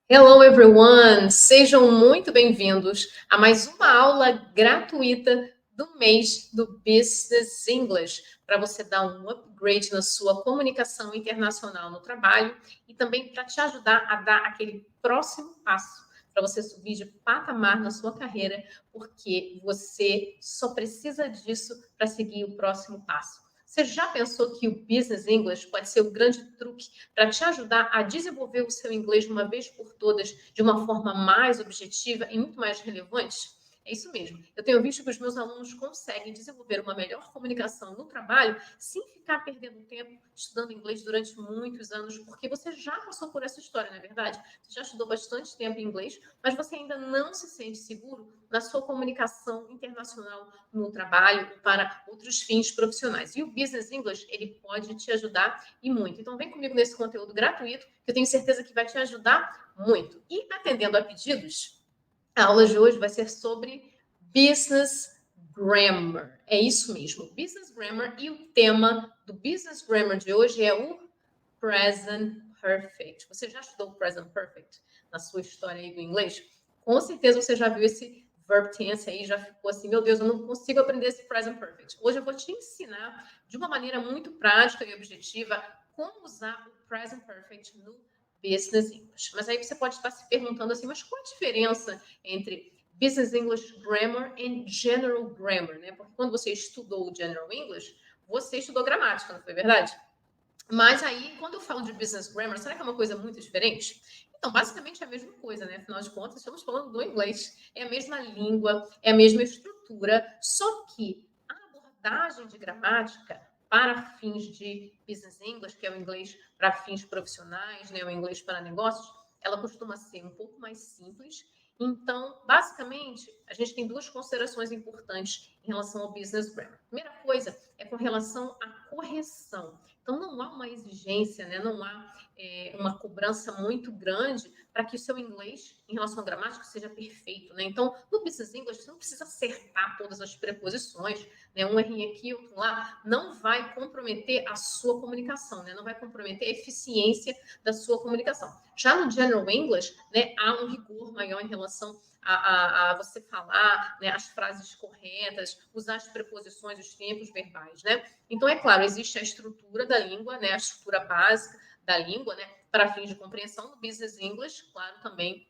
Hello, everyone! Sejam muito bem-vindos a mais uma aula gratuita do mês do Business English, para você dar um upgrade na sua comunicação internacional no trabalho e também para te ajudar a dar aquele próximo passo, para você subir de patamar na sua carreira, porque você só precisa disso para seguir o próximo passo. Você já pensou que o Business English pode ser o grande truque para te ajudar a desenvolver o seu inglês de uma vez por todas, de uma forma mais objetiva e muito mais relevante? É isso mesmo. Eu tenho visto que os meus alunos conseguem desenvolver uma melhor comunicação no trabalho sem ficar perdendo tempo estudando inglês durante muitos anos, porque você já passou por essa história, não é verdade? Você já estudou bastante tempo em inglês, mas você ainda não se sente seguro na sua comunicação internacional no trabalho para outros fins profissionais. E o Business English, ele pode te ajudar e muito. Então, vem comigo nesse conteúdo gratuito, que eu tenho certeza que vai te ajudar muito. E atendendo a pedidos, a aula de hoje vai ser sobre Business Grammar. É isso mesmo, Business Grammar. E o tema do Business Grammar de hoje é o Present Perfect. Você já estudou o Present Perfect na sua história aí do inglês? Com certeza você já viu esse verb tense aí, já ficou assim, meu Deus, eu não consigo aprender esse Present Perfect. Hoje eu vou te ensinar de uma maneira muito prática e objetiva como usar o Present Perfect no Business English. Mas aí você pode estar se perguntando assim, mas qual a diferença entre Business English Grammar e General Grammar, né? Porque quando você estudou o General English, você estudou gramática, não foi verdade? Mas aí, quando eu falo de business grammar, será que é uma coisa muito diferente? Então, basicamente é a mesma coisa, né? Afinal de contas, estamos falando do inglês. É a mesma língua, é a mesma estrutura, só que a abordagem de gramática para fins de business English, que é o inglês para fins profissionais, né? O inglês para negócios, ela costuma ser um pouco mais simples. Então, basicamente, a gente tem duas considerações importantes em relação ao business grammar. Primeira coisa é com relação à correção. Então, não há uma exigência, né? Não há uma cobrança muito grande para que o seu inglês, em relação à gramática, seja perfeito. Né? Então, no Business English, você não precisa acertar todas as preposições, né? Um errinho aqui, outro lá, não vai comprometer a sua comunicação, né? Não vai comprometer a eficiência da sua comunicação. Já no General English, né, há um rigor maior em relação a você falar, né, as frases corretas, usar as preposições, os tempos verbais, né? Então, é claro, existe a estrutura da língua, né, a estrutura básica da língua, né, para fins de compreensão do Business English, claro, também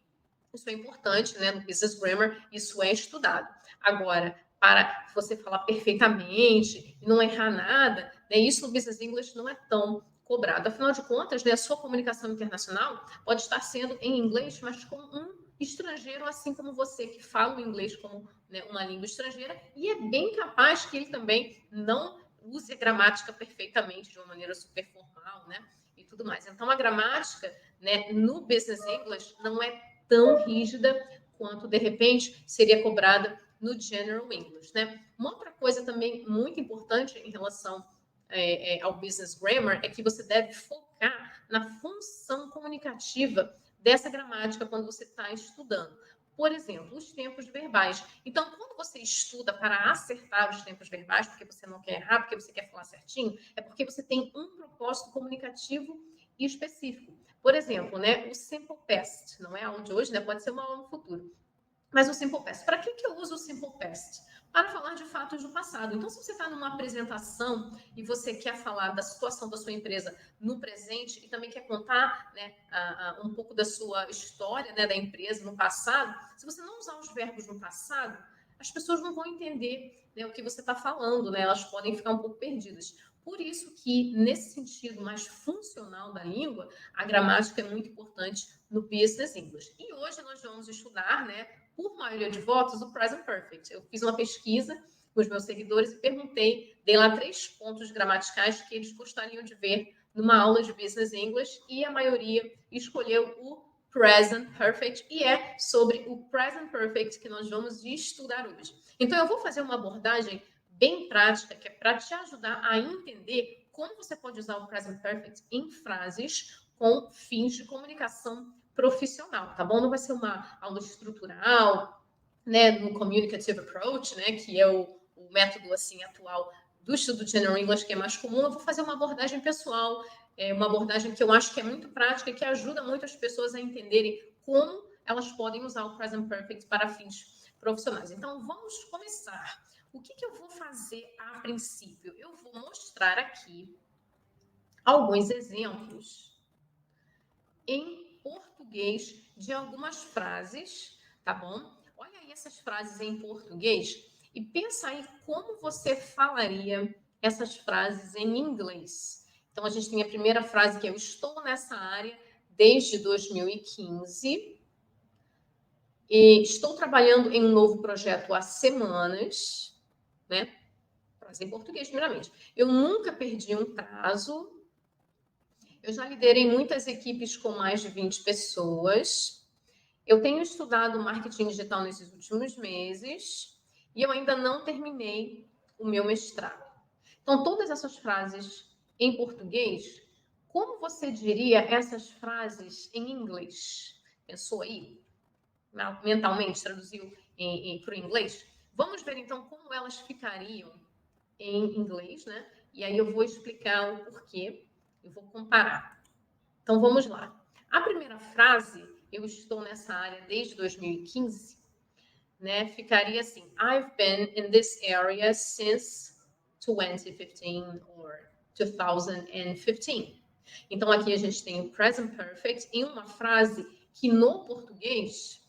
isso é importante, né, no Business Grammar, isso é estudado. Agora, para você falar perfeitamente e não errar nada, né, isso no Business English não é tão cobrado. Afinal de contas, né, a sua comunicação internacional pode estar sendo em inglês, mas com um estrangeiro, assim como você, que fala o inglês como, né, uma língua estrangeira, e é bem capaz que ele também não use a gramática perfeitamente, de uma maneira super formal, né, e tudo mais. Então, a gramática, né, no Business English não é tão rígida quanto, de repente, seria cobrada no General English, né? Uma outra coisa também muito importante em relação ao Business Grammar é que você deve focar na função comunicativa dessa gramática quando você está estudando. Por exemplo, os tempos verbais. Então, quando você estuda para acertar os tempos verbais, porque você não quer errar, porque você quer falar certinho, é porque você tem um propósito comunicativo específico. Por exemplo, né, o simple past, não é aula de hoje, né, pode ser uma aula no futuro. Mas o simple past, para que eu uso o simple past? Para falar de fatos do passado. Então, se você está numa apresentação e você quer falar da situação da sua empresa no presente e também quer contar, né, um pouco da sua história, né, da empresa no passado, se você não usar os verbos no passado, as pessoas não vão entender, né, o que você está falando, né? Elas podem ficar um pouco perdidas. Por isso que, nesse sentido mais funcional da língua, a gramática é muito importante no Business English. E hoje nós vamos estudar, né, por maioria de votos, o Present Perfect. Eu fiz uma pesquisa com os meus seguidores e perguntei, dei lá 3 pontos gramaticais que eles gostariam de ver numa aula de Business English e a maioria escolheu o Present Perfect e é sobre o Present Perfect que nós vamos estudar hoje. Então, eu vou fazer uma abordagem bem prática, que é para te ajudar a entender como você pode usar o Present Perfect em frases com fins de comunicação profissional, tá bom? Não vai ser uma aula estrutural, né, no Communicative Approach, né, que é o método, assim, atual do estudo de General English, que é mais comum. Eu vou fazer uma abordagem pessoal, uma abordagem que eu acho que é muito prática e que ajuda muito as pessoas a entenderem como elas podem usar o present perfect para fins profissionais. Então, vamos começar. O que eu vou fazer a princípio? Eu vou mostrar aqui alguns exemplos em português de algumas frases, tá bom? Olha aí essas frases em português e pensa aí como você falaria essas frases em inglês. Então, a gente tem a primeira frase que é: eu estou nessa área desde 2015 e estou trabalhando em um novo projeto há semanas, né? Frase em português, primeiramente. Eu nunca perdi um prazo. Eu já liderei muitas equipes com mais de 20 pessoas. Eu tenho estudado marketing digital nesses últimos meses e eu ainda não terminei o meu mestrado. Então, todas essas frases em português, como você diria essas frases em inglês? Pensou aí? Mentalmente, traduziu para o inglês? Vamos ver, então, como elas ficariam em inglês, né? E aí eu vou explicar o porquê, eu vou comparar. Então, vamos lá. A primeira frase, eu estou nessa área desde 2015, né? Ficaria assim: I've been in this area since 2015 or 2015. Então, aqui a gente tem o present perfect em uma frase que no português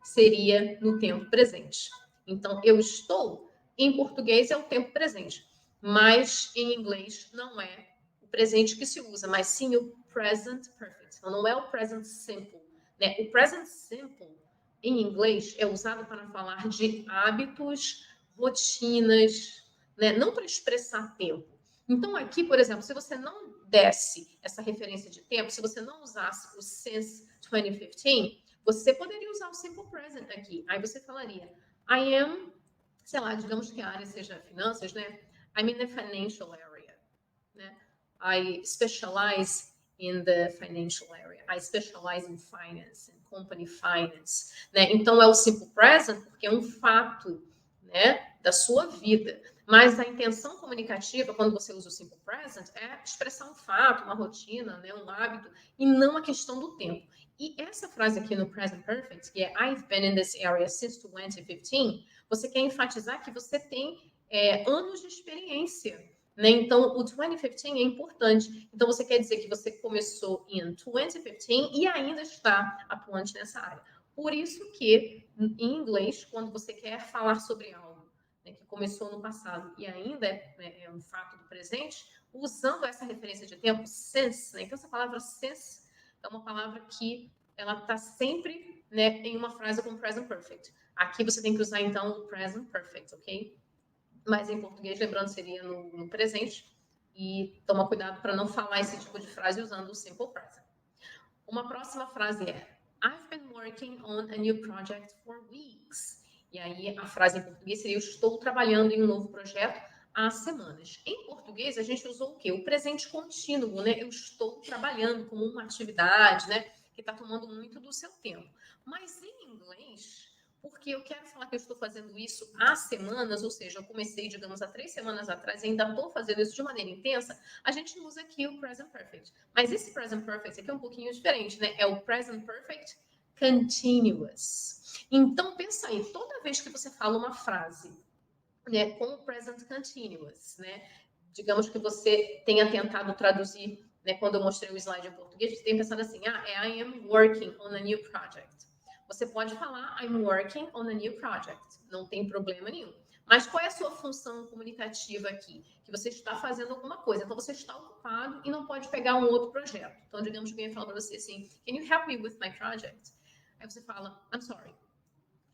seria no tempo presente. Então, eu estou, em português é o tempo presente, mas em inglês não é o presente que se usa, mas sim o present perfect. Então, não é o present simple, né? O present simple, em inglês, é usado para falar de hábitos, rotinas, né? Não para expressar tempo. Então, aqui, por exemplo, se você não desse essa referência de tempo, se você não usasse o since 2015, você poderia usar o simple present aqui. Aí você falaria: I am, sei lá, digamos que a área seja finanças, né? I'm in the financial area, né? I specialize in the financial area. I specialize in finance, in company finance, né? Então é o simple present porque é um fato, né, da sua vida. Mas a intenção comunicativa, quando você usa o simple present, é expressar um fato, uma rotina, né, um hábito, e não a questão do tempo. E essa frase aqui no present perfect, que é I've been in this area since 2015, você quer enfatizar que você tem anos de experiência, né? Então, o 2015 é importante. Então, você quer dizer que você começou em 2015 e ainda está atuante nessa área. Por isso que, em inglês, quando você quer falar sobre algo, né, que começou no passado e ainda é um fato do presente, usando essa referência de tempo, since, né? Então, essa palavra since é uma palavra que ela está sempre, né, em uma frase com present perfect. Aqui você tem que usar, então, o present perfect, ok? Mas em português, lembrando, seria no presente. E toma cuidado para não falar esse tipo de frase usando o simple present. Uma próxima frase é: I've been working on a new project for weeks. E aí a frase em português seria: eu estou trabalhando em um novo projeto há semanas. Em português, a gente usou o quê? O presente contínuo, né? Eu estou trabalhando como uma atividade, né? Que está tomando muito do seu tempo. Mas em inglês, porque eu quero falar que eu estou fazendo isso há semanas, ou seja, eu comecei, digamos, há 3 semanas atrás e ainda estou fazendo isso de maneira intensa, a gente usa aqui o present perfect. Mas esse present perfect aqui é um pouquinho diferente, né? É o present perfect continuous. Então, pensa aí, toda vez que você fala uma frase, né, com o present continuous, né? Digamos que você tenha tentado traduzir, né, quando eu mostrei o slide em português, você tem pensado assim: I am working on a new project. Você pode falar I'm working on a new project, não tem problema nenhum. Mas qual é a sua função comunicativa aqui? Que você está fazendo alguma coisa, então você está ocupado e não pode pegar um outro projeto. Então, digamos que alguém fala para você assim: Can you help me with my project? Aí você fala: I'm sorry,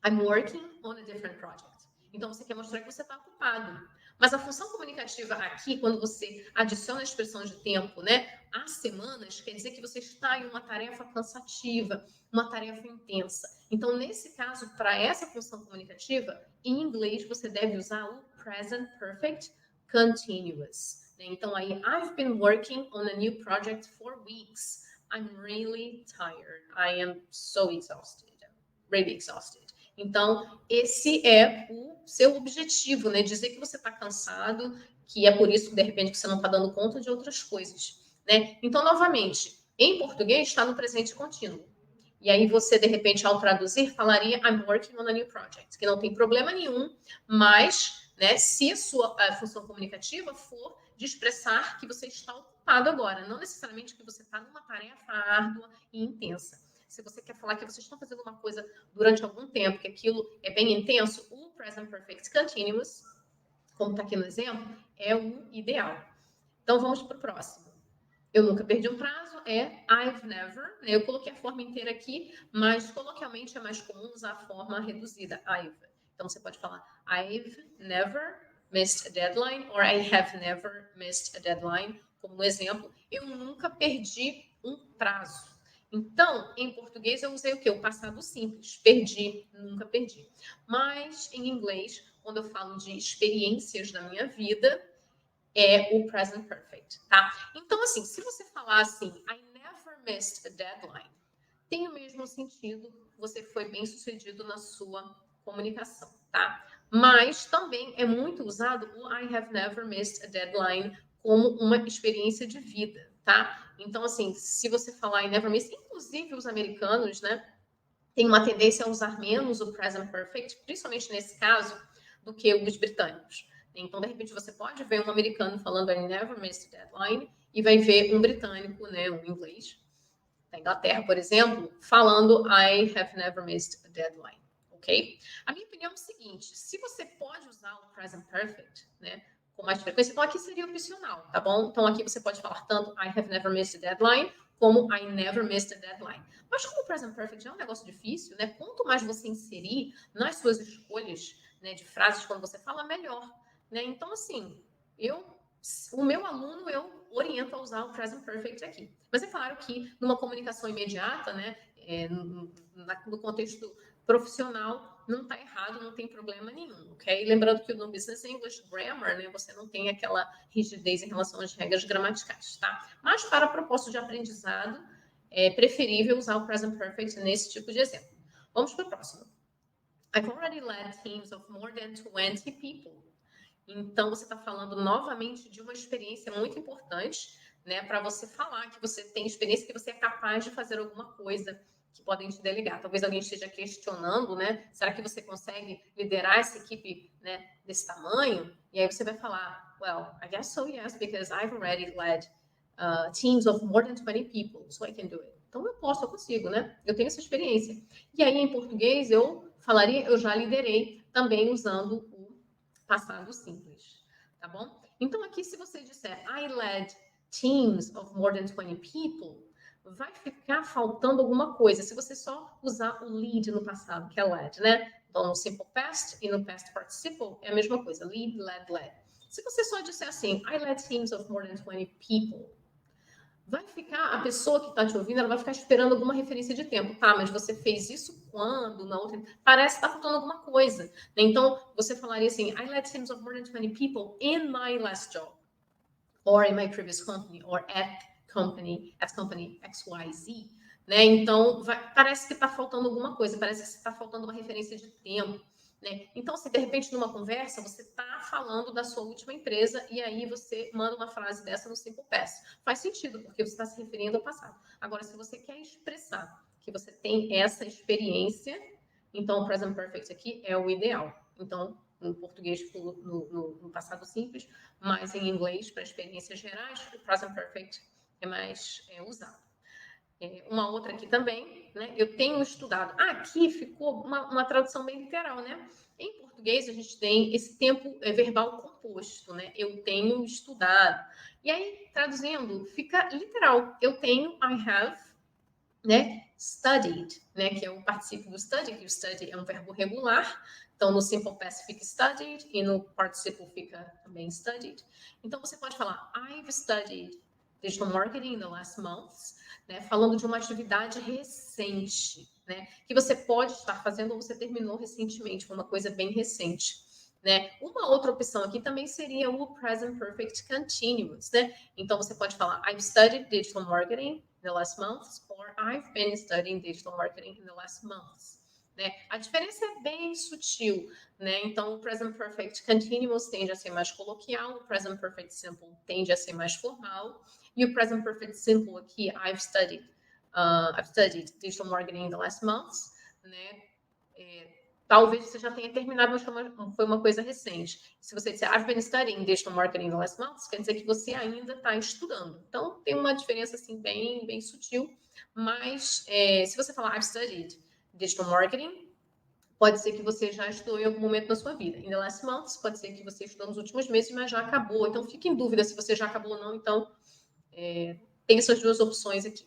I'm working on a different project. Então, você quer mostrar que você está ocupado. Mas a função comunicativa aqui, quando você adiciona a expressão de tempo, né, há semanas, quer dizer que você está em uma tarefa cansativa, uma tarefa intensa. Então, nesse caso, para essa função comunicativa, em inglês, você deve usar o present perfect continuous. Então, aí, I've been working on a new project for weeks. I'm really tired. I am so exhausted. Really exhausted. Então, esse é o seu objetivo, né? Dizer que você está cansado, que é por isso, de repente, que você não está dando conta de outras coisas, né? Então, novamente, em português está no presente contínuo. E aí você, de repente, ao traduzir, falaria I'm working on a new project, que não tem problema nenhum, mas, né, se a função comunicativa for de expressar que você está ocupado agora, não necessariamente que você está numa tarefa árdua e intensa. Se você quer falar que vocês estão fazendo uma coisa durante algum tempo, que aquilo é bem intenso, o present perfect continuous, como está aqui no exemplo, é o ideal. Então, vamos para o próximo. Eu nunca perdi um prazo, é I've never. Eu coloquei a forma inteira aqui, mas coloquialmente é mais comum usar a forma reduzida, I've. Então, você pode falar I've never missed a deadline, or I have never missed a deadline. Como no exemplo, eu nunca perdi um prazo. Então, em português, eu usei o quê? O passado simples. Perdi, nunca perdi. Mas, em inglês, quando eu falo de experiências da minha vida, é o present perfect, tá? Então, assim, se você falar assim, I never missed a deadline, tem o mesmo sentido, você foi bem sucedido na sua comunicação, tá? Mas também é muito usado o I have never missed a deadline como uma experiência de vida, tá? Então, assim, se você falar I never missed, inclusive os americanos, né, têm uma tendência a usar menos o present perfect, principalmente nesse caso, do que os britânicos. Então, de repente, você pode ver um americano falando I never missed a deadline e vai ver um britânico, né, um inglês, da Inglaterra, por exemplo, falando I have never missed a deadline, ok? A minha opinião é o seguinte, se você pode usar o present perfect, né, com mais frequência, então aqui seria opcional, tá bom? Então aqui você pode falar tanto I have never missed a deadline, como I never missed a deadline. Mas como o present perfect é um negócio difícil, né, quanto mais você inserir nas suas escolhas, né, de frases quando você fala, melhor, né? Então, assim, o meu aluno, eu oriento a usar o present perfect aqui. Mas é claro que numa comunicação imediata, né, no contexto profissional, não está errado, não tem problema nenhum, ok? Lembrando que no Business English Grammar, né, você não tem aquela rigidez em relação às regras gramaticais, tá? Mas para propósito de aprendizado, é preferível usar o present perfect nesse tipo de exemplo. Vamos para o próximo. I've already led teams of more than 20 people. Então, você está falando novamente de uma experiência muito importante, né? Para você falar que você tem experiência, que você é capaz de fazer alguma coisa que podem te delegar. Talvez alguém esteja questionando, né? Será que você consegue liderar essa equipe, né, desse tamanho? E aí você vai falar, well, I guess so, yes, because I've already led teams of more than 20 people, so I can do it. Então, eu consigo, né? Eu tenho essa experiência. E aí, em português, eu falaria, eu já liderei, também usando o passado simples, tá bom? Então, aqui, se você disser I led teams of more than 20 people, vai ficar faltando alguma coisa se você só usar o lead no passado, que é led, né? Então, no simple past e no past participle é a mesma coisa, lead, led, led. Se você só disser assim, I led teams of more than 20 people, vai ficar, a pessoa que está te ouvindo, ela vai ficar esperando alguma referência de tempo. Tá, mas você fez isso quando? Na outra... Parece que está faltando alguma coisa. Então, você falaria assim, I led teams of more than 20 people in my last job. Or in my previous company. Or at company XYZ. Né? Então, parece que está faltando alguma coisa. Parece que está faltando uma referência de tempo. Né? Então, se de repente numa conversa você está falando da sua última empresa e aí você manda uma frase dessa no Simple Past, faz sentido, porque você está se referindo ao passado. Agora, se você quer expressar que você tem essa experiência, então o Present Perfect aqui é o ideal. Então, no português, no passado simples, mas em inglês, para experiências gerais, o Present Perfect é mais usado. Uma outra aqui também, né? Eu tenho estudado. Aqui ficou uma tradução bem literal, né? Em português, a gente tem esse tempo verbal composto, né? Eu tenho estudado. E aí, traduzindo, fica literal. Eu tenho, I have, né? Studied, né? Que é o particípio do study, que o study é um verbo regular. Então, no simple past fica studied e no participle fica também studied. Então, você pode falar, I've studied digital marketing in the last months, né, falando de uma atividade recente, né, que você pode estar fazendo ou você terminou recentemente, foi uma coisa bem recente. Né? Uma outra opção aqui também seria o present perfect continuous. Né? Então, você pode falar, I've studied digital marketing in the last months, or I've been studying digital marketing in the last months. Né? A diferença é bem sutil, né? Então, o present perfect continuous tende a ser mais coloquial, o present perfect simple tende a ser mais formal, e o present perfect simple aqui, I've studied I've studied digital marketing in the last months, né? Talvez você já tenha terminado, mas foi uma coisa recente. Se você disser, I've been studying digital marketing in the last months, quer dizer que você ainda está estudando. Então, tem uma diferença, assim, bem sutil. Mas, se você falar, I've studied digital marketing, pode ser que você já estudou em algum momento da sua vida. In the last months, pode ser que você estudou nos últimos meses, mas já acabou. Então, fique em dúvida se você já acabou ou não. Então, tem essas duas opções aqui.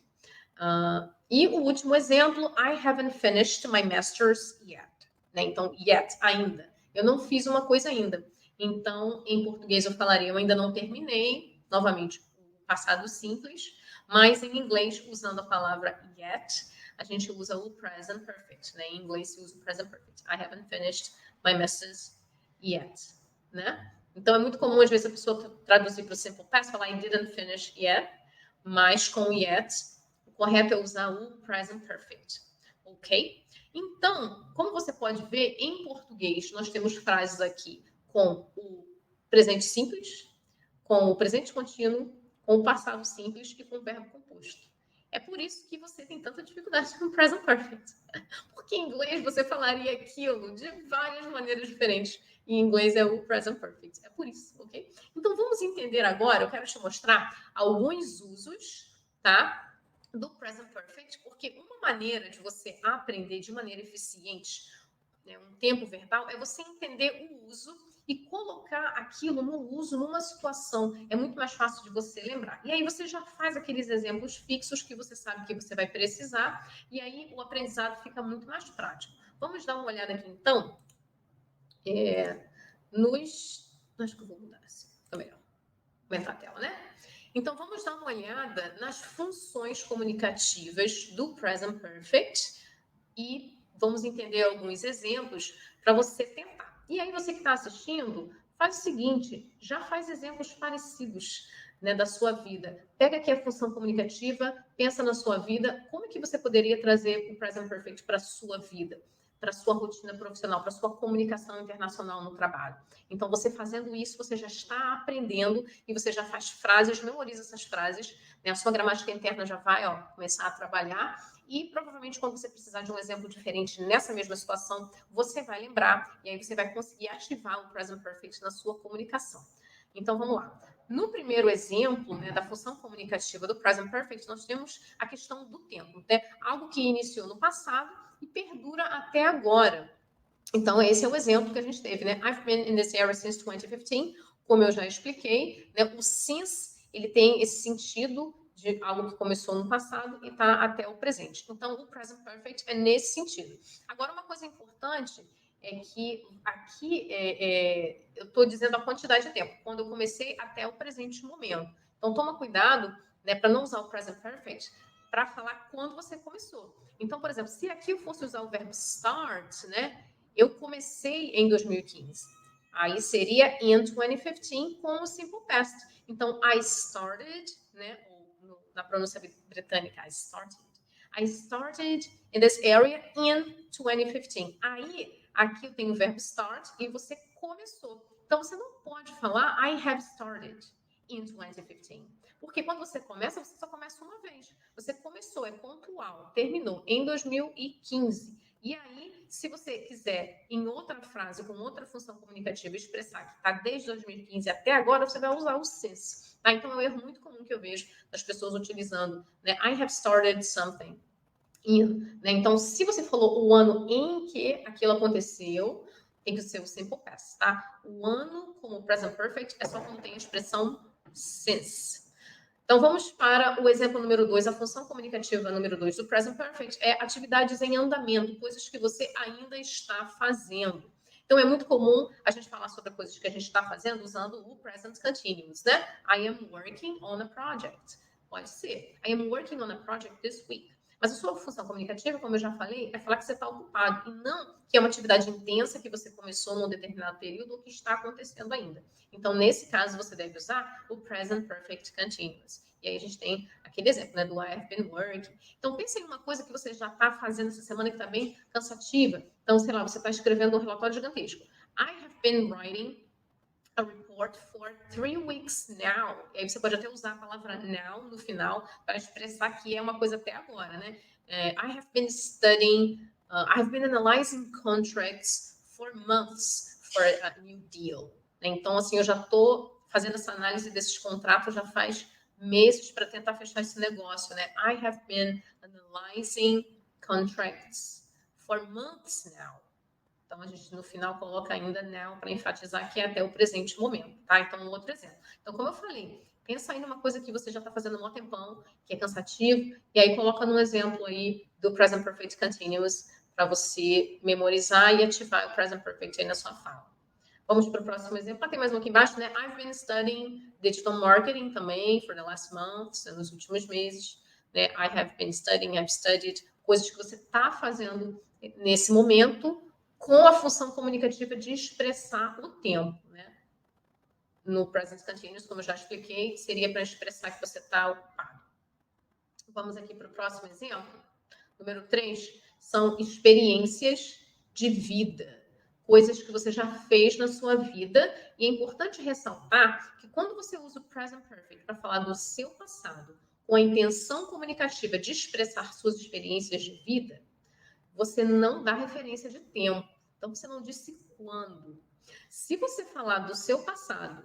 E o último exemplo, I haven't finished my master's yet. Né? Então, yet, ainda. Eu não fiz uma coisa ainda. Então, em português eu falaria, eu ainda não terminei. Novamente, o passado simples. Mas em inglês, usando a palavra yet, a gente usa o present perfect. Né? Em inglês se usa o present perfect. I haven't finished my master's yet. Né? Então, é muito comum, às vezes, a pessoa traduzir para o simple past, falar I didn't finish yet. Mas com yet, o correto é usar o present perfect. Ok? Então, como você pode ver, em português, nós temos frases aqui com o presente simples, com o presente contínuo, com o passado simples e com o verbo composto. É por isso que você tem tanta dificuldade com o present perfect. Porque em inglês você falaria aquilo de várias maneiras diferentes. E em inglês é o present perfect. É por isso, ok? Então vamos entender agora, eu quero te mostrar alguns usos, tá? Do present perfect, porque uma maneira de você aprender de maneira eficiente, né, um tempo verbal, é você entender o uso e colocar aquilo no uso numa situação. É muito mais fácil de você lembrar. E aí você já faz aqueles exemplos fixos que você sabe que você vai precisar, e aí o aprendizado fica muito mais prático. Vamos dar uma olhada aqui, então, Acho que eu vou mudar assim, fica melhor. Aumentar a tela, né? Então, vamos dar uma olhada nas funções comunicativas do present perfect e vamos entender alguns exemplos para você tentar. E aí, você que está assistindo, faz o seguinte, já faz exemplos parecidos, né, da sua vida. Pega aqui a função comunicativa, pensa na sua vida, como é que você poderia trazer o present perfect para a sua vida? Para a sua rotina profissional, para a sua comunicação internacional no trabalho. Então, você fazendo isso, você já está aprendendo e você já faz frases, memoriza essas frases, né? A sua gramática interna já vai começar a trabalhar e provavelmente quando você precisar de um exemplo diferente nessa mesma situação, você vai lembrar e aí você vai conseguir ativar o present perfect na sua comunicação. Então, vamos lá. No primeiro exemplo, né, da função comunicativa do present perfect, nós temos a questão do tempo, né? Algo que iniciou no passado e perdura até agora. Então, esse é o exemplo que a gente teve, né? I've been in this area since 2015. Como eu já expliquei, né? O since, ele tem esse sentido de algo que começou no passado e está até o presente. Então, o present perfect é nesse sentido. Agora, uma coisa importante é que aqui eu estou dizendo a quantidade de tempo, quando eu comecei até o presente momento. Então, toma cuidado, né, para não usar o present perfect para falar quando você começou. Então, por exemplo, se aqui eu fosse usar o verbo start, né? Eu comecei em 2015. Aí seria in 2015 com o simple past. Então, I started, né? Na pronúncia britânica, I started in this area in 2015. Aí, aqui eu tenho o verbo start e você começou. Então, você não pode falar I have started in 2015. Porque quando você começa, você só começa uma vez. Você começou, é pontual, terminou em 2015. E aí, se você quiser, em outra frase, com outra função comunicativa, expressar que está desde 2015 até agora, você vai usar o since. Tá? Então, é um erro muito comum que eu vejo das pessoas utilizando, né? I have started something in. Né? Então, se você falou o ano em que aquilo aconteceu, tem que ser o simple past, tá? O ano como present perfect é só quando tem a expressão since. Então, vamos para o exemplo número 2, a função comunicativa número 2 do present perfect é atividades em andamento, coisas que você ainda está fazendo. Então, é muito comum a gente falar sobre coisas que a gente está fazendo usando o present continuous, né? I am working on a project. Pode ser. I am working on a project this week. Mas a sua função comunicativa, como eu já falei, é falar que você está ocupado e não que é uma atividade intensa que você começou num determinado período ou que está acontecendo ainda. Então, nesse caso, você deve usar o present perfect continuous. E aí a gente tem aquele exemplo, né, do I have been working. Então, pense em uma coisa que você já está fazendo essa semana que está bem cansativa. Então, sei lá, você está escrevendo um relatório gigantesco. I have been writing a report report for 3 weeks now. E aí você pode até usar a palavra now no final para expressar que é uma coisa até agora, né? I have been studying, I have been analyzing contracts for months for a new deal. Então, assim, eu já estou fazendo essa análise desses contratos já faz meses para tentar fechar esse negócio, né? I have been analyzing contracts for months now. Então, a gente no final coloca ainda now para enfatizar que é até o presente momento, tá? Então, um outro exemplo. Então, como eu falei, pensa aí numa coisa que você já está fazendo há um tempão, que é cansativo, e aí coloca num exemplo aí do Present Perfect Continuous para você memorizar e ativar o Present Perfect aí na sua fala. Vamos para o próximo exemplo. Tem mais um aqui embaixo, né? I've been studying digital marketing também for the last months, nos últimos meses. Né? I have been studying, I've studied, coisas que você está fazendo nesse momento com a função comunicativa de expressar o tempo, né? No present continuous, como eu já expliquei, seria para expressar que você está ocupado. Vamos aqui para o próximo exemplo. Número 3, são experiências de vida. Coisas que você já fez na sua vida. E é importante ressaltar que quando você usa o present perfect para falar do seu passado, com a intenção comunicativa de expressar suas experiências de vida, você não dá referência de tempo. Então, você não disse quando. Se você falar do seu passado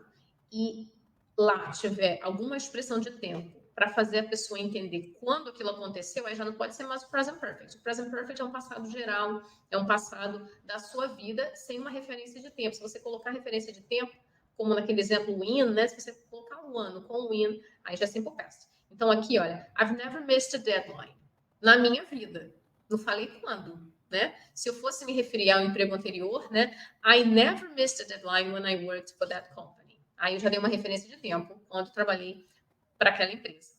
e lá tiver alguma expressão de tempo para fazer a pessoa entender quando aquilo aconteceu, aí já não pode ser mais o present perfect. O present perfect é um passado geral, é um passado da sua vida sem uma referência de tempo. Se você colocar referência de tempo, como naquele exemplo when, né? Se você colocar o ano com when, aí já é simple past. Então aqui, olha, I've never missed a deadline. Na minha vida. Não falei quando, né? Se eu fosse me referir ao emprego anterior, né? I never missed a deadline when I worked for that company. Aí eu já dei uma referência de tempo quando trabalhei para aquela empresa.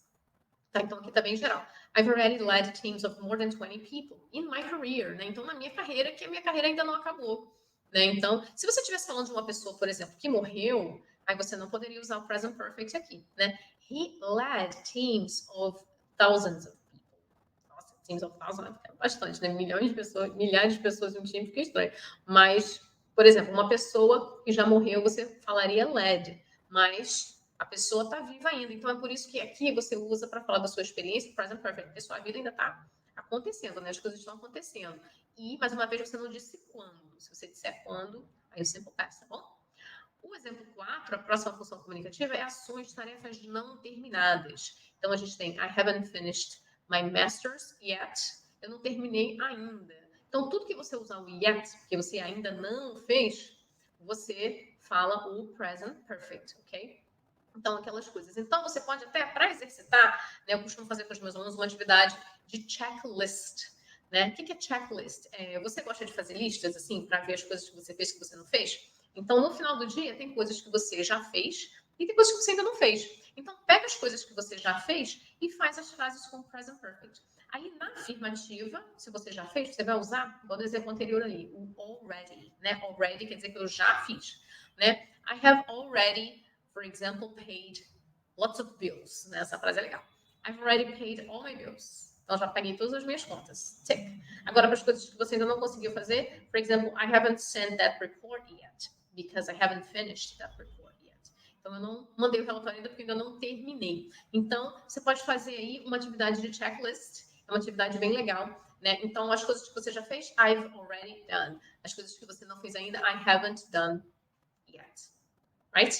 Tá? Então aqui tá bem geral. I've already led teams of more than 20 people in my career, né? Então na minha carreira, que a minha carreira ainda não acabou, né? Então, se você estivesse falando de uma pessoa, por exemplo, que morreu, aí você não poderia usar o present perfect aqui, né? He led teams of thousands of people. Nossa, teams of thousands é bastante, né? Milhares de pessoas em um time, fica estranho. Mas, por exemplo, uma pessoa que já morreu, você falaria led, mas a pessoa está viva ainda. Então, é por isso que aqui você usa para falar da sua experiência, present perfect, porque sua vida ainda está acontecendo, né? As coisas estão acontecendo. E, mais uma vez, você não disse quando. Se você disser quando, aí o simple past, tá bom? O exemplo 4, a próxima função comunicativa, é ações, tarefas não terminadas. Então, a gente tem I haven't finished my master's yet. Eu não terminei ainda. Então, tudo que você usar o yet, porque você ainda não fez, você fala o present perfect, ok? Então, aquelas coisas. Então, você pode até, para exercitar, né, eu costumo fazer com os meus alunos uma atividade de checklist. Né? O que é checklist? Você gosta de fazer listas, assim, para ver as coisas que você fez que você não fez? Então, no final do dia, tem coisas que você já fez e tem coisas que você ainda não fez. Então, pega as coisas que você já fez e faz as frases com present perfect. Aí, na afirmativa, se você já fez, você vai usar, igual do exemplo anterior ali, o already. Né? Already quer dizer que eu já fiz. Né? I have already, for example, paid lots of bills. Né? Essa frase é legal. I've already paid all my bills. Então, já paguei todas as minhas contas. Tick. Agora, para as coisas que você ainda não conseguiu fazer, por exemplo, I haven't sent that report yet, because I haven't finished that report yet. Então, eu não mandei o relatório ainda porque ainda não terminei. Então, você pode fazer aí uma atividade de checklist. É uma atividade bem legal. Né? Então, as coisas que você já fez, I've already done. As coisas que você não fez ainda, I haven't done yet. Right?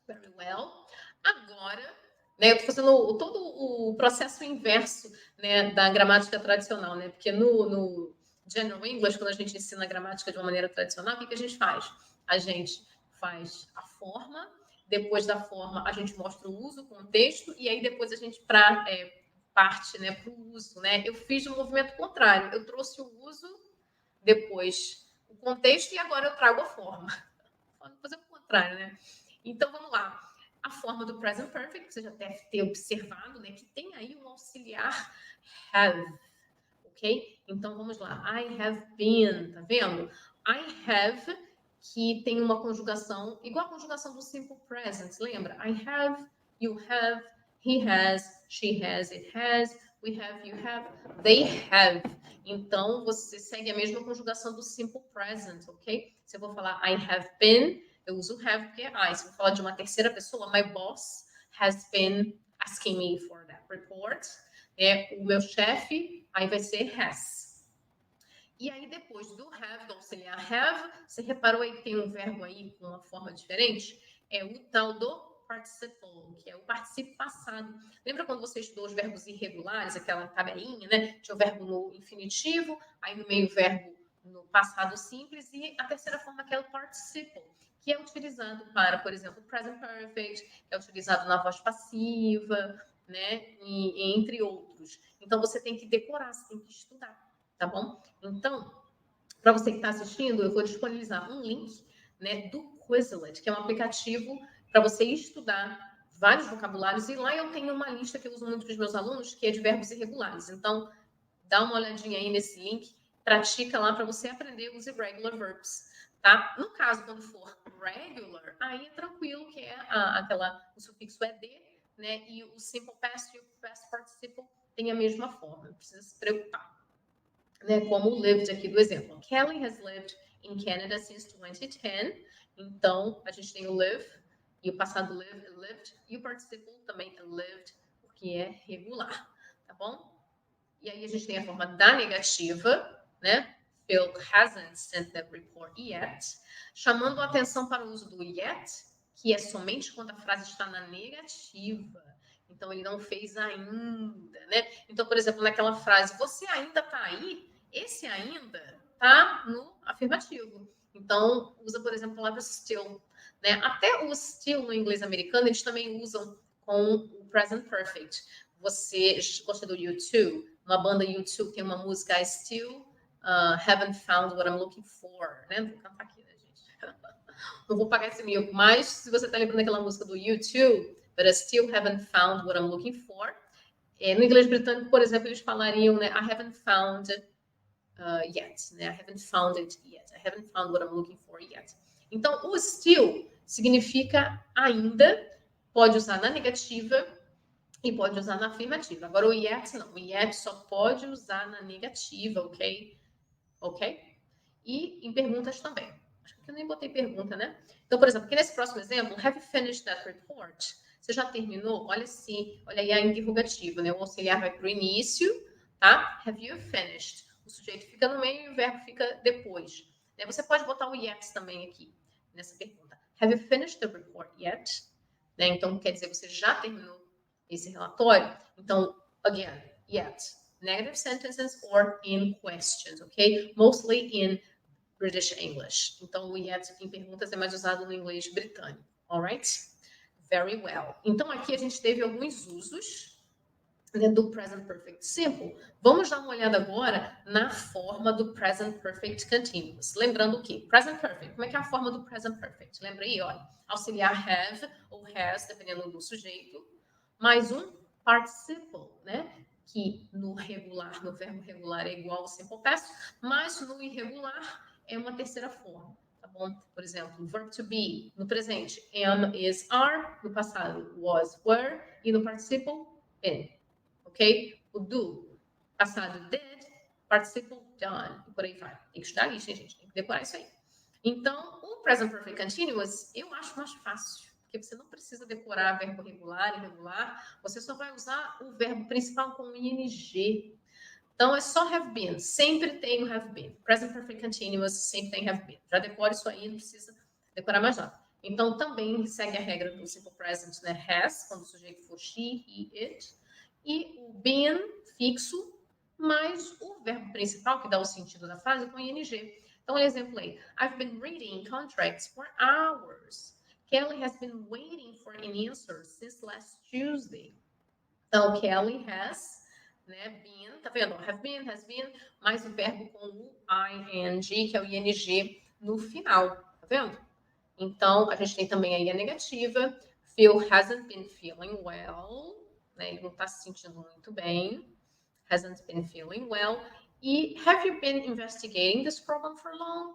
Very well. Agora, né, eu estou fazendo todo o processo inverso, né, da gramática tradicional, né? Porque no General English, quando a gente ensina a gramática de uma maneira tradicional, o que a gente faz? A gente faz a forma, depois da forma a gente mostra o uso, o contexto, e aí depois a gente parte, né, para o uso, né? Eu fiz o movimento contrário, eu trouxe o uso, depois o contexto e agora eu trago a forma. Vou fazer o contrário, né? Então, vamos lá. A forma do present perfect, você já deve ter observado, né? Que tem aí um auxiliar have, ok? Então, vamos lá. I have been, tá vendo? I have, que tem uma conjugação, igual a conjugação do simple present, lembra? I have, you have, he has, she has, it has, we have, you have, they have. Então, você segue a mesma conjugação do simple present, ok? Se eu vou falar I have been, eu uso have porque se eu falar de uma terceira pessoa, my boss has been asking me for that report. O meu chefe, aí vai ser has. E aí, depois do have, do auxiliar have, você reparou aí que tem um verbo aí com uma forma diferente? É o tal do participle, que é o participo passado. Lembra quando você estudou os verbos irregulares, aquela tabelinha, né? Tinha o verbo no infinitivo, aí no meio o verbo no passado simples, e a terceira forma que é o participle, que é utilizado para, por exemplo, present perfect, é utilizado na voz passiva, né? E entre outros. Então, você tem que decorar, você tem que estudar, tá bom? Então, para você que está assistindo, eu vou disponibilizar um link, né, do Quizlet, que é um aplicativo para você estudar vários vocabulários. E lá eu tenho uma lista que eu uso muito para os meus alunos, que é de verbos irregulares. Então, dá uma olhadinha aí nesse link, pratica lá para você aprender os irregular verbs, tá? No caso, quando for regular, aí é tranquilo, que é o sufixo ed, né? E o simple past e o past participle tem a mesma forma, não precisa se preocupar. Né, como lived aqui do exemplo. Kelly has lived in Canada since 2010. Então, a gente tem o live, e o passado lived, e o participle também é lived, porque é regular, tá bom? E aí a gente tem a forma da negativa, né? Phil hasn't sent that report yet, chamando a atenção para o uso do yet, que é somente quando a frase está na negativa. Então, ele não fez ainda, né? Então, por exemplo, naquela frase, você ainda está aí? Esse ainda está no afirmativo. Então, usa, por exemplo, a palavra still, né? Até o still no inglês americano, eles também usam com o present perfect. Você gosta do U2? Uma banda U2 tem uma música I Still Haven't Found What I'm Looking For, né? Não vou cantar aqui, né, gente? Não vou pagar esse mico, mas se você está lembrando daquela música do U2, but I still haven't found what I'm looking for. No inglês britânico, por exemplo, eles falariam, né, I haven't found yet, né? I haven't found it yet. I haven't found what I'm looking for yet. Então, o still significa ainda, pode usar na negativa e pode usar na afirmativa. Agora, o yet não. O yet só pode usar na negativa, ok? Ok? E em perguntas também. Acho que eu nem botei pergunta, né? Então, por exemplo, aqui nesse próximo exemplo, have you finished that report? Você já terminou? Olha aí a interrogativa, né? O auxiliar vai para o início, tá? Have you finished? O sujeito fica no meio e o verbo fica depois. Você pode botar o yet também aqui, nessa pergunta. Have you finished the report yet? Então, quer dizer, você já terminou esse relatório? Então, again, yet. Negative sentences or in questions, ok? Mostly in British English. Então, o yet em perguntas é mais usado no inglês britânico, alright? Very well. Então, aqui a gente teve alguns usos, né, do Present Perfect Simple. Vamos dar uma olhada agora na forma do Present Perfect Continuous. Lembrando o quê? Present Perfect. Como é que é a forma do Present Perfect? Lembra aí, olha. Auxiliar have ou has, dependendo do sujeito, mais um participle, né? Que no regular, no verbo regular é igual ao simple past, mas no irregular é uma terceira forma, tá bom? Por exemplo, verb to be, no presente, am, is, are, no passado, was, were, e no participle, been, ok? O do, passado, did, participle, done, e por aí vai. Tem que estudar isso, hein, gente? Tem que decorar isso aí. Então, o present perfect continuous, eu acho mais fácil, porque você não precisa decorar verbo regular e irregular, você só vai usar o verbo principal com ing. Então, é só have been. Sempre tem o have been. Present perfect continuous sempre tem have been. Já decora isso aí, não precisa decorar mais nada. Então, também segue a regra do simple present, né? Has, quando o sujeito for she, he, it. E o been, fixo, mais o verbo principal, que dá o sentido da frase, com ing. Então, um exemplo aí. I've been reading contracts for hours. Kelly has been waiting for an answer since last Tuesday. Então, Kelly has, né, been, tá vendo? Have been, has been, mais o verbo com o ing, que é o ing no final, tá vendo? Então, a gente tem também aí a negativa. Phil hasn't been feeling well, né? Ele não tá se sentindo muito bem. Hasn't been feeling well. E have you been investigating this problem for long?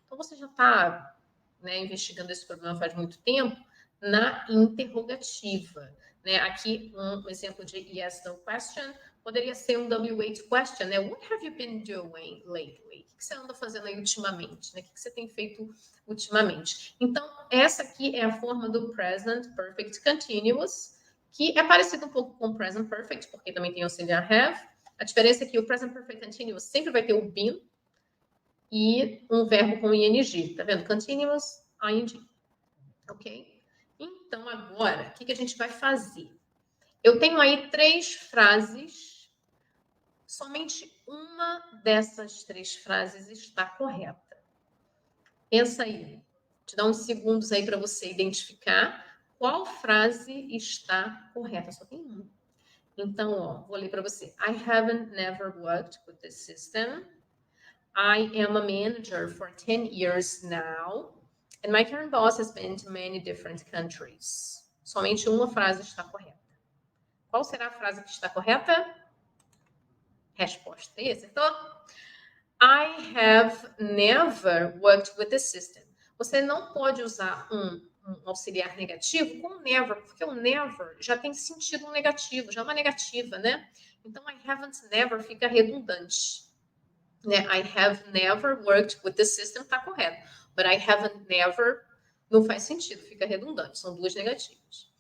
Então, você já tá, né, investigando esse problema faz muito tempo na interrogativa, né? Aqui um exemplo de yes, no question poderia ser um W8 question, né? What have you been doing lately? O que você anda fazendo aí ultimamente, né? O que você tem feito ultimamente? Então, essa aqui é a forma do present perfect continuous, que é parecido um pouco com o present perfect, porque também tem auxiliar have. A diferença é que o present perfect continuous sempre vai ter o been e um verbo com ing, tá vendo? Continuous, ing, ok? Então, agora, o que a gente vai fazer? Eu tenho aí 3 frases, somente uma dessas 3 frases está correta. Pensa aí, te dá uns segundos aí para você identificar qual frase está correta. Só tem uma. Então, ó, vou ler para você. I haven't never worked with this system. I am a manager for 10 years now. And my current boss has been to many different countries. Somente uma frase está correta. Qual será a frase que está correta? Resposta. E acertou? I have never worked with the system. Você não pode usar um auxiliar negativo com never, porque o never já tem sentido negativo, já é uma negativa, né? Então, I haven't never fica redundante. Né? I have never worked with the system está correto. But I haven't never não faz sentido, fica redundante. São 2 negativas.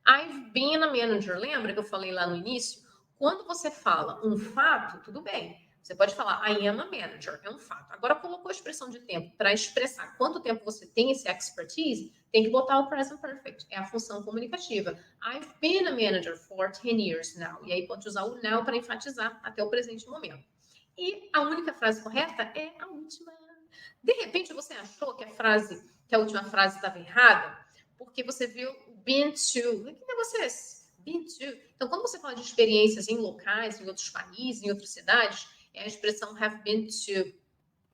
I've been a manager. Lembra que eu falei lá no início? Quando você fala um fato, tudo bem. Você pode falar I am a manager, é um fato. Agora colocou a expressão de tempo para expressar quanto tempo você tem esse expertise, tem que botar o present perfect. É a função comunicativa. I've been a manager for 10 years now. E aí pode usar o now para enfatizar até o presente momento. E a única frase correta é a última. De repente você achou que a última frase estava errada, porque você viu been to. Que negócio é esse? Been to. Então, quando você fala de experiências em locais, em outros países, em outras cidades, é a expressão have been to.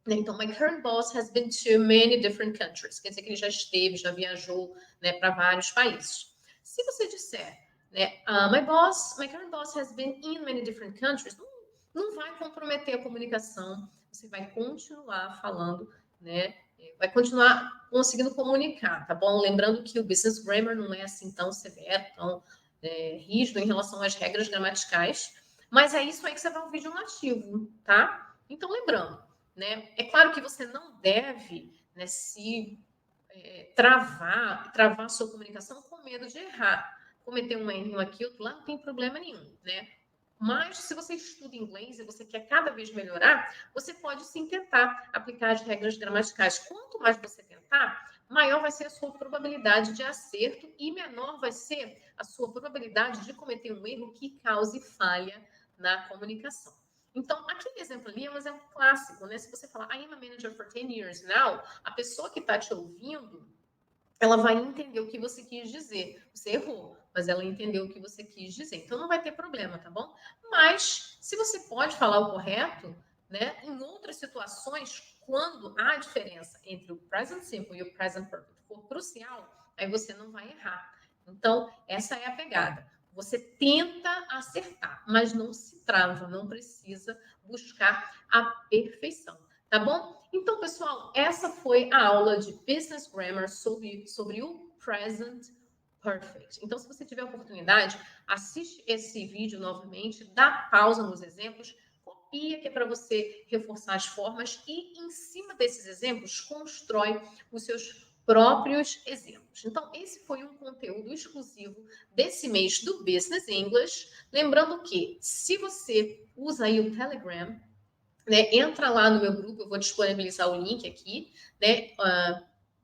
Então, my current boss has been to many different countries. Quer dizer que ele já esteve, já viajou, né, para vários países. Se você disser, né, my current boss has been in many different countries, não vai comprometer a comunicação. Você vai continuar falando, né? Vai continuar conseguindo comunicar, tá bom? Lembrando que o business grammar não é assim tão severo, tão rígido em relação às regras gramaticais, mas é isso aí que você vai ouvir de um nativo, tá? Então, lembrando, né? É claro que você não deve, né, se travar a sua comunicação com medo de errar. Cometer um erro aqui, outro lá, não tem problema nenhum, né? Mas, se você estuda inglês e você quer cada vez melhorar, você pode sim tentar aplicar as regras gramaticais. Quanto mais você tentar, maior vai ser a sua probabilidade de acerto e menor vai ser a sua probabilidade de cometer um erro que cause falha na comunicação. Então, aquele exemplo ali é um exemplo clássico, né? Se você falar, I am a manager for 10 years now, a pessoa que está te ouvindo, ela vai entender o que você quis dizer. Você errou, mas ela entendeu o que você quis dizer. Então não vai ter problema, tá bom? Mas se você pode falar o correto, né, em outras situações, quando a diferença entre o present simple e o present perfect for crucial, aí você não vai errar. Então, essa é a pegada. Você tenta acertar, mas não se trava, não precisa buscar a perfeição. Tá bom? Então, pessoal, essa foi a aula de Business Grammar sobre o Present Perfect. Então, se você tiver oportunidade, assiste esse vídeo novamente, dá pausa nos exemplos, copia que é para você reforçar as formas e, em cima desses exemplos, constrói os seus próprios exemplos. Então, esse foi um conteúdo exclusivo desse mês do Business English. Lembrando que, se você usa aí o Telegram, né, entra lá no meu grupo, eu vou disponibilizar o link aqui, né?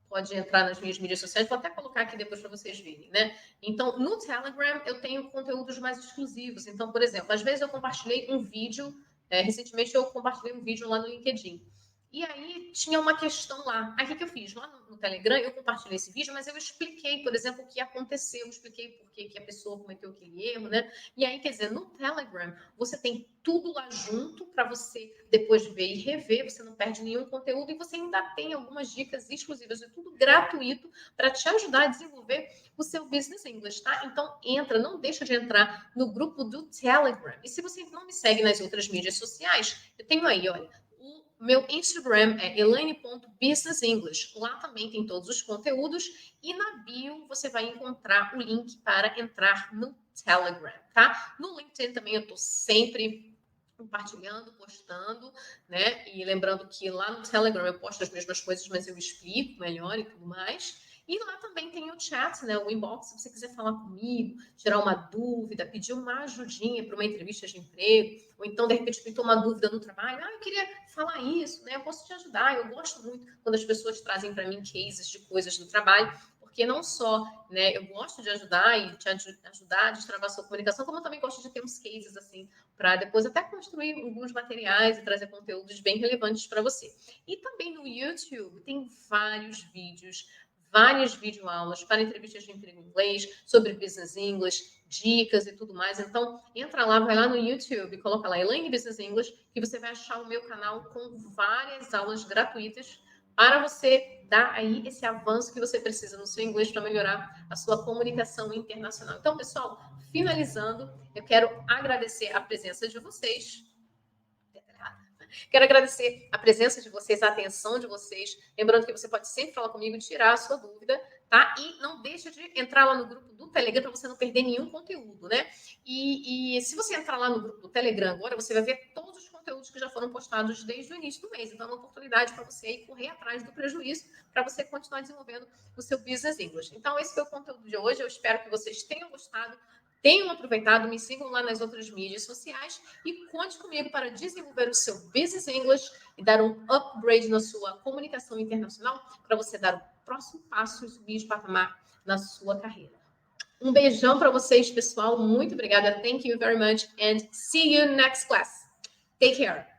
Pode entrar nas minhas mídias sociais, vou até colocar aqui depois para vocês verem, né? Então, no Telegram eu tenho conteúdos mais exclusivos. Então, por exemplo, às vezes eu compartilhei um vídeo, recentemente eu compartilhei um vídeo lá no LinkedIn. E aí tinha uma questão lá. Aí o que eu fiz? Lá no Telegram eu compartilhei esse vídeo, mas eu expliquei, por exemplo, o que aconteceu, eu expliquei por que a pessoa cometeu aquele erro, né? E aí, quer dizer, no Telegram você tem tudo lá junto para você depois ver e rever, você não perde nenhum conteúdo e você ainda tem algumas dicas exclusivas, é tudo gratuito para te ajudar a desenvolver o seu Business English, tá? Então entra, não deixa de entrar no grupo do Telegram. E se você não me segue nas outras mídias sociais, eu tenho aí, olha, o O meu Instagram é elaine.businessenglish. Lá também tem todos os conteúdos e na bio você vai encontrar o link para entrar no Telegram, tá? No LinkedIn também eu estou sempre compartilhando, postando, né? E lembrando que lá no Telegram eu posto as mesmas coisas, mas eu explico melhor e tudo mais. E lá também tem o chat, né? O inbox, se você quiser falar comigo, tirar uma dúvida, pedir uma ajudinha para uma entrevista de emprego, ou então, de repente, pintou uma dúvida no trabalho. Eu queria falar isso, né? Eu posso te ajudar. Eu gosto muito quando as pessoas trazem para mim cases de coisas do trabalho, porque não só, né, eu gosto de ajudar e te ajudar a destravar a sua comunicação, como eu também gosto de ter uns cases assim, para depois até construir alguns materiais e trazer conteúdos bem relevantes para você. E também no YouTube tem várias videoaulas para entrevistas de emprego em inglês, sobre business English, dicas e tudo mais. Então, entra lá, vai lá no YouTube, coloca lá Elaine Business English, que você vai achar o meu canal com várias aulas gratuitas para você dar aí esse avanço que você precisa no seu inglês para melhorar a sua comunicação internacional. Então, pessoal, finalizando, eu quero agradecer a presença de vocês. Quero agradecer a presença de vocês, a atenção de vocês. Lembrando que você pode sempre falar comigo e tirar a sua dúvida, tá? E não deixa de entrar lá no grupo do Telegram para você não perder nenhum conteúdo, né? E se você entrar lá no grupo do Telegram agora, você vai ver todos os conteúdos que já foram postados desde o início do mês. Então, é uma oportunidade para você ir correr atrás do prejuízo para você continuar desenvolvendo o seu Business English. Então, esse foi o conteúdo de hoje. Eu espero que vocês tenham gostado, tenham aproveitado, me sigam lá nas outras mídias sociais e conte comigo para desenvolver o seu Business English e dar um upgrade na sua comunicação internacional para você dar o próximo passo e subir de patamar na sua carreira. Um beijão para vocês, pessoal. Muito obrigada. Thank you very much and see you next class. Take care.